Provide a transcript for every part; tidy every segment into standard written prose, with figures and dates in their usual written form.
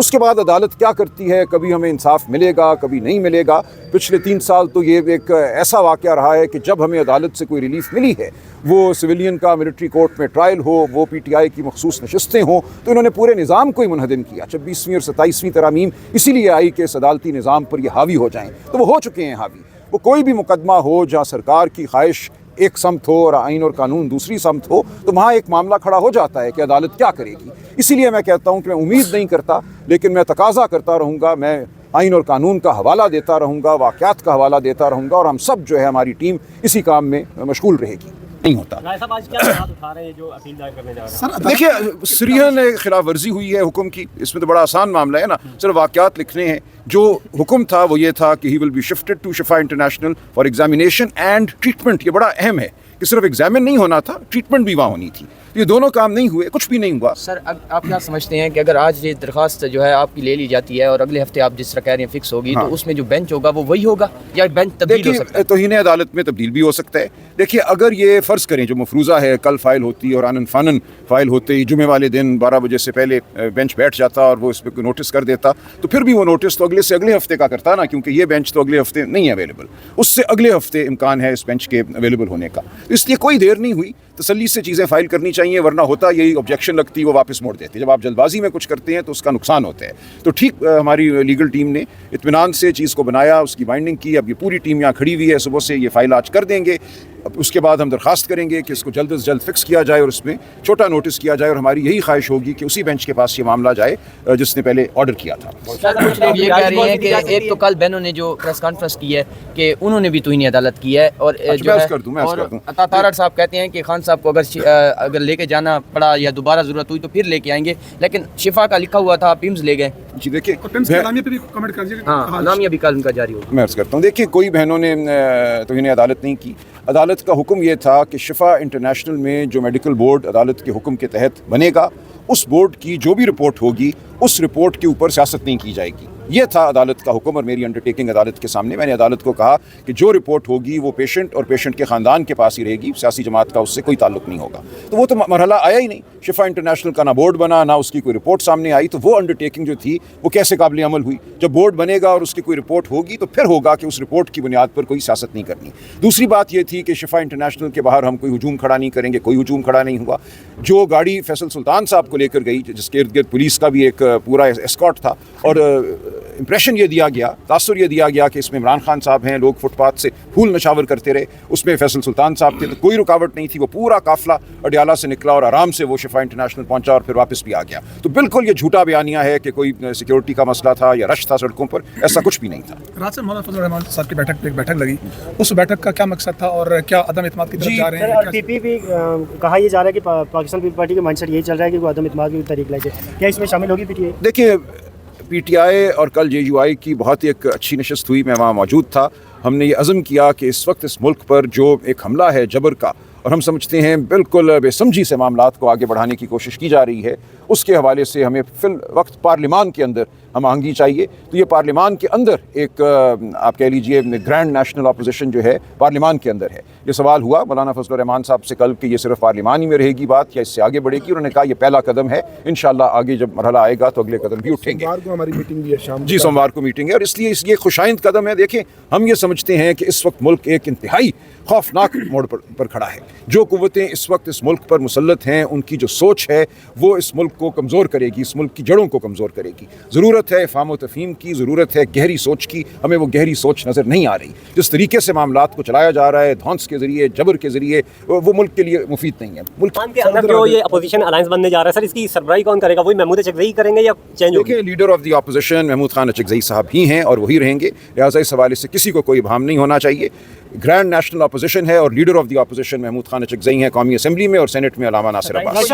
اس کے بعد عدالت کیا کرتی ہے، کبھی ہمیں انصاف ملے گا کبھی نہیں ملے گا۔ پچھلے 3 سال تو یہ ایک ایسا واقعہ رہا ہے کہ جب ہمیں عدالت سے کوئی ریلیف ملی ہے، وہ سویلین کا ملٹری کورٹ میں ٹرائل ہو، وہ پی ٹی آئی کی مخصوص نشستیں ہوں، تو انہوں نے پورے نظام کو ہی منہدم کیا۔ 26ویں اور 27ویں ترامیم اسی لیے آئی کہ اس عدالتی نظام پر یہ حاوی ہو جائیں، تو وہ ہو چکے ہیں حاوی۔ وہ کوئی بھی مقدمہ ہو جہاں سرکار کی خواہش ایک سمت ہو اور آئین اور قانون دوسری سمت ہو، تو وہاں ایک معاملہ کھڑا ہو جاتا ہے کہ عدالت کیا کرے گی۔ اسی لیے میں کہتا ہوں کہ میں امید نہیں کرتا، لیکن میں تقاضا کرتا رہوں گا، میں آئین اور قانون کا حوالہ دیتا رہوں گا، واقعات کا حوالہ دیتا رہوں گا، اور ہم سب جو ہے ہماری ٹیم اسی کام میں مشغول رہے گی۔ نہیں ہوتا صاحب آج کیا بات اٹھا رہے ہیں جو اپیل دائر کرنے جا رہے ہیں؟ دیکھیے، سریحا نے خلاف ورزی ہوئی ہے حکم کی، اس میں تو بڑا آسان معاملہ ہے نا، صرف واقعات لکھنے ہیں۔ جو حکم تھا وہ یہ تھا کہ ہی ول بی شفٹڈ ٹو شفا international for examination and treatment. یہ بڑا اہم ہے کہ صرف ایگزامن نہیں ہونا تھا، ٹریٹمنٹ بھی وہاں ہونی تھی۔ یہ دونوں کام نہیں ہوئے، کچھ بھی نہیں ہوا۔ سر آپ کیا سمجھتے ہیں کہ اگر آج یہ درخواست جو ہے آپ کی لے لی جاتی ہے اور اگلے ہفتے آپ جس طرح کہہ رہے ہیں فکس ہوگی، تو اس میں جو بینچ ہوگا وہ وہی ہوگا یا بینچ تبدیل ہو سکتا ہے؟ توہین عدالت میں تبدیل بھی ہو سکتا ہے۔ دیکھیے، اگر یہ فرض کریں جو مفروضہ ہے کل فائل ہوتی اور آنن فانن فائل ہوتے ہی جمعے والے دن 12 بجے سے پہلے بینچ بیٹھ جاتا اور وہ اس پہ نوٹس کر دیتا، تو پھر بھی وہ نوٹس تو اگلے سے اگلے ہفتے کا کرتا نا، کیونکہ یہ بینچ تو اگلے ہفتے نہیں ہے اویلیبل، اس سے اگلے ہفتے امکان ہے اس بینچ کے اویلیبل ہونے کا۔ اس لیے کوئی دیر نہیں ہوئی، تسلی سے چیزیں فائل کرنی چاہیے، ورنہ ہوتا یہی آبجیکشن لگتی وہ واپس موڑ دیتے۔ جب آپ جلد بازی میں کچھ کرتے ہیں تو اس کا نقصان ہوتا ہے۔ تو ٹھیک ہماری لیگل ٹیم نے اطمینان سے چیز کو بنایا، اس کی بائنڈنگ کی۔ اب یہ پوری ٹیم یہاں کھڑی ہوئی ہے، صبح سے یہ فائل آج کر دیں گے۔ اب اس کے بعد ہم درخواست کریں گے کہ اس کو جلد از جلد فکس کیا جائے اور اس میں چھوٹا نوٹس کیا جائے، اور ہماری یہی خواہش ہوگی کہ اسی بینچ کے پاس یہ معاملہ جائے جس نے پہلے آرڈر کیا تھا۔ کچھ لوگ یہ کہہ رہے ہیں کہ ایک تو کل بہنوں نے جو پریس کانفرنس کی ہے کہ انہوں نے بھی توہین عدالت کی ہے، اور جو ہے عطا تارڑ صاحب کہتے ہیں کہ خان صاحب کو اگر لے کے جانا پڑا یا دوبارہ ضرورت ہوئی تو پھر لے کے آئیں گے، لیکن شفا کا لکھا ہوا تھا پیمز لے گئے۔ جی دیکھیے، ہاں، نامیہ بھی کل ان کا جاری ہوگا۔ میں عرض کرتا ہوں، دیکھیے کوئی بہنوں نے توہین عدالت نہیں کی۔ عدالت کا حکم یہ تھا کہ شفا انٹرنیشنل میں جو میڈیکل بورڈ عدالت کے حکم کے تحت بنے گا، اس بورڈ کی جو بھی رپورٹ ہوگی اس رپورٹ کے اوپر سیاست نہیں کی جائے گی۔ یہ تھا عدالت کا حکم، اور میری انڈرٹیکنگ عدالت کے سامنے۔ میں نے عدالت کو کہا کہ جو رپورٹ ہوگی وہ پیشنٹ اور پیشنٹ کے خاندان کے پاس ہی رہے گی، سیاسی جماعت کا اس سے کوئی تعلق نہیں ہوگا۔ تو وہ تو مرحلہ آیا ہی نہیں، شفا انٹرنیشنل کا نہ بورڈ بنا، نہ اس کی کوئی رپورٹ سامنے آئی، تو وہ انڈرٹیکنگ جو تھی وہ کیسے قابل عمل ہوئی؟ جب بورڈ بنے گا اور اس کی کوئی رپورٹ ہوگی تو پھر ہوگا کہ اس رپورٹ کی بنیاد پر کوئی سیاست نہیں کرنی۔ دوسری بات یہ تھی کہ شفا انٹرنیشنل کے باہر ہم کوئی ہجوم کھڑا نہیں کریں گے، کوئی ہجوم کھڑا نہیں ہوا۔ جو گاڑی فیصل سلطان صاحب کو لے کر گئی، جس کے ارد گرد پولیس کا بھی ایک پورا اسکارٹ تھا، اور امپریشن یہ دیا گیا، تاثر یہ دیا گیا کہ اس میں عمران خان صاحب ہیں، لوگ فٹ پاتھ سے پھول نشاور کرتے رہے، اس میں فیصل سلطان صاحب تھے، تو کوئی رکاوٹ نہیں تھی۔ وہ پورا قافلہ اڈیالہ سے نکلا اور آرام سے وہ شفا انٹرنیشنل پہنچا اور پھر واپس بھی آ گیا۔ تو بالکل یہ جھوٹا بیانیہ ہے کہ کوئی سیکیورٹی کا مسئلہ تھا یا رش تھا سڑکوں پر، ایسا کچھ بھی نہیں تھا۔ رات سے مولانا فضل الرحمان صاحب کی بیٹھک لگی، اس بیٹھک کا کیا مقصد تھا اور کیا عدم اعتماد کی طرف جا رہے ہیں؟ پی پی بھی کہا یہ جا رہا ہے کہ پاکستان پیپلز پارٹی کا مائنڈ سیٹ یہی چل رہا ہے کہ وہ عدم اعتماد کی طریق لائے، کیا اس میں شامل ہوگی پی ٹی آئی؟ دیکھیے، پی ٹی آئی اور کل جے یو آئی کی بہت ایک اچھی نشست ہوئی، میں وہاں موجود تھا۔ ہم نے یہ عزم کیا کہ اس وقت اس ملک پر جو ایک حملہ ہے جبر کا، اور ہم سمجھتے ہیں بالکل بے سمجھی سے معاملات کو آگے بڑھانے کی کوشش کی جا رہی ہے، اس کے حوالے سے ہمیں فی الوقت پارلیمان کے اندر ہم آہنگی چاہیے۔ تو یہ پارلیمان کے اندر ایک آپ کہہ لیجئے گرینڈ نیشنل اپوزیشن جو ہے پارلیمان کے اندر ہے۔ یہ سوال ہوا مولانا فضل الرحمان صاحب سے کل کہ یہ صرف پارلیمان ہی میں رہے گی بات یا اس سے آگے بڑھے گی؟ انہوں نے کہا یہ پہلا قدم ہے، انشاءاللہ آگے جب مرحلہ آئے گا تو اگلے قدم بھی اٹھیں گے۔ سوموار کو ہماری میٹنگ بھی ہے شام جی، سوموار کو میٹنگ ہے، اور اس لیے یہ خوشائند قدم ہے۔ دیکھیں، ہم یہ سمجھتے ہیں کہ اس وقت ملک ایک انتہائی خوفناک موڑ پر کھڑا ہے۔ جو قوتیں اس وقت اس ملک پر مسلط ہیں، ان کی جو سوچ ہے وہ اس ملک کو کمزور کرے گی، اس ملک کی جڑوں کو کمزور کرے گی۔ ضرورت ہے افہام و تفہیم کی، ضرورت ہے گہری سوچ کی۔ ہمیں وہ گہری سوچ نظر نہیں آ رہی۔ جس طریقے سے معاملات کو چلایا جا رہا ہے دھونس کے ذریعے، جبر کے ذریعے، وہ ملک کے لیے مفید نہیں ہے۔ ملک کے اندر جو یہ اپوزیشن الائنس بننے جا رہا ہے سر، اس کی سربراہی کون کرے گا؟ وہی محمود اچکزئی کریں گے یا چینج ہوگی؟ دیکھیں، leader of the opposition Mahmood Khan Achakzai صاحب ہی ہیں اور وہی رہیں گے، لہٰذا اس حوالے سے کسی کو کوئی ابہام نہیں ہونا چاہیے۔ گرینڈ نیشنل اپوزیشن ہے اور leader of the opposition Mahmood Khan Achakzai ہیں، قومی اسمبلی میں اور سینٹ میں علامہ ناصر عباس۔ اس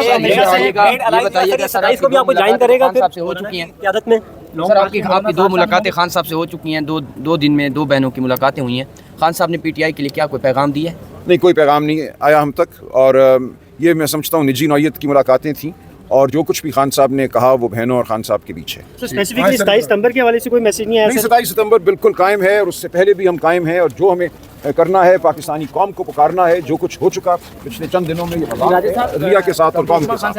کو بھی آپ کو جوائن کرے گا؟ صاحب سے ہو چکی ہیں قیادت میں سر، آپ کی 2 ملاقاتیں خان صاحب سے ہو چکی ہیں، 2 دن میں 2 بہنوں کی ملاقاتیں ہوئی ہیں۔ خان صاحب نے پی ٹی آئی کے لیے کیا کوئی پیغام دیا ہے؟ نہیں، کوئی پیغام نہیں آیا ہم تک، اور یہ میں سمجھتا ہوں نجی نوعیت کی ملاقاتیں تھیں، اور جو کچھ بھی خان صاحب نے کہا وہ بہنوں اور خان صاحب کے بیچ ہے۔ اسپیسیفکلی 27 ستمبر کے حوالے سے کوئی میسج نہیں آیا؟ 27 ستمبر بالکل قائم ہے، اور اس سے پہلے بھی ہم قائم ہیں، اور جو ہمیں کرنا ہے پاکستانی قوم کو پکارنا ہے، جو کچھ ہو چکا پچھلے چند دنوں میں یہ عدلیہ کے ساتھ اور قوم کے ساتھ۔